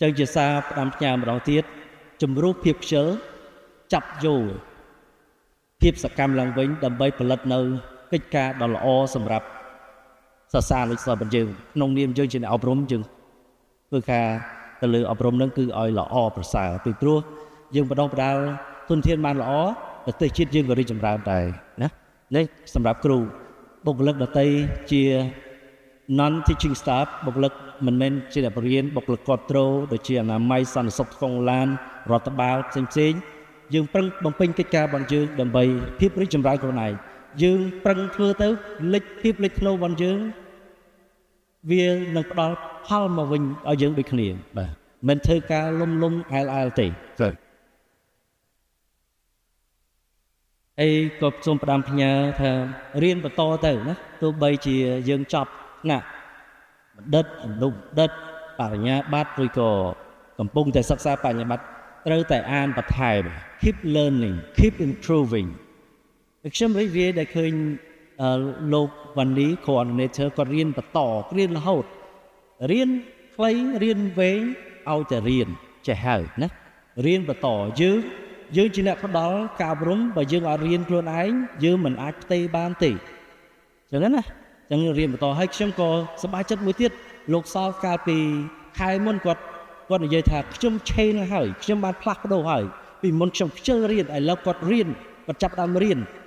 ចឹងជាសារផ្ដាំផ្ញើម្ដងទៀតជំរុះភាពខ្ជិលចាប់យកភាពសកម្មឡើងវិញដើម្បីផលិតនៅកិច្ចការដ៏ល្អសម្រាប់សាសនាលោកសិស្សរបស់យើងក្នុងនាមយើងជាអ្នកអប់រំយើងធ្វើការទៅលើអប់រំនឹងគឺឲ្យល្អប្រសើរពីព្រោះយើងបណ្ដុះបណ្ដាលទុនធានបានល្អប្រទេសជាតិយើងក៏រីកចម្រើនដែរណានេះសម្រាប់គ្រូបុគ្គលិកដទៃជា non teaching staff បុគ្គលិកមិនមែនជាអ្នកបរិញ្ញាបុគ្គលិកគ្រប់គ្រងដូចជាអនាម័យសន្តិសុខក្នុងឡានរដ្ឋបាលផ្សេងៗយើងប្រឹងបំពេញកិច្ចការរបស់យើងដើម្បីភាពរីកចម្រើនខ្លួនឯងយើងប្រឹងធ្វើទៅលេចភាពលេចធ្លោរបស់យើងវានឹងផ្ដល់ផលមកវិញឲ្យយើងដូចគ្នាបាទមិនធ្វើការលំអែលទេចា៎ហើយក៏សូមផ្ដាំផ្ញើថារៀនបន្តទៅណាទោះបីជាយើងចប់ថ្នាក់បណ្ឌិតអនុបណ្ឌិតបរិញ្ញាបត្រឬក៏កំពុងតែសិក្សាបរិញ្ញាបត្រត្រូវតែអានបន្ថែម keep learning keep improving ខ្ញុំរីករាយដែលឃើញលោកវ៉ាន់ឌី coordinator គាត់រៀនបន្តរៀនរហូតរៀនខ្លីរៀនវែងឲ្យតែរៀនចេះហើយណារៀនបន្តយើងជាអ្នកផ្ដល់ការអប់រំបើយើងអត់រៀនខ្លួនឯងយើងមិនអាចផ្ទេរបានទេអញ្ចឹងណាចឹងរៀនបន្តហើយខ្ញុំក៏សប្បាយចិត្តមួយទៀតលោកសល់កាលពីខែមុនគាត់និយាយថាខ្ញុំឆេនហើយខ្ញុំបានផ្លាស់ប្ដូរហើយពីមុនខ្ញុំខ្ជិលរៀនឥឡូវគាត់រៀនគាត់ចាប់ដើមរៀន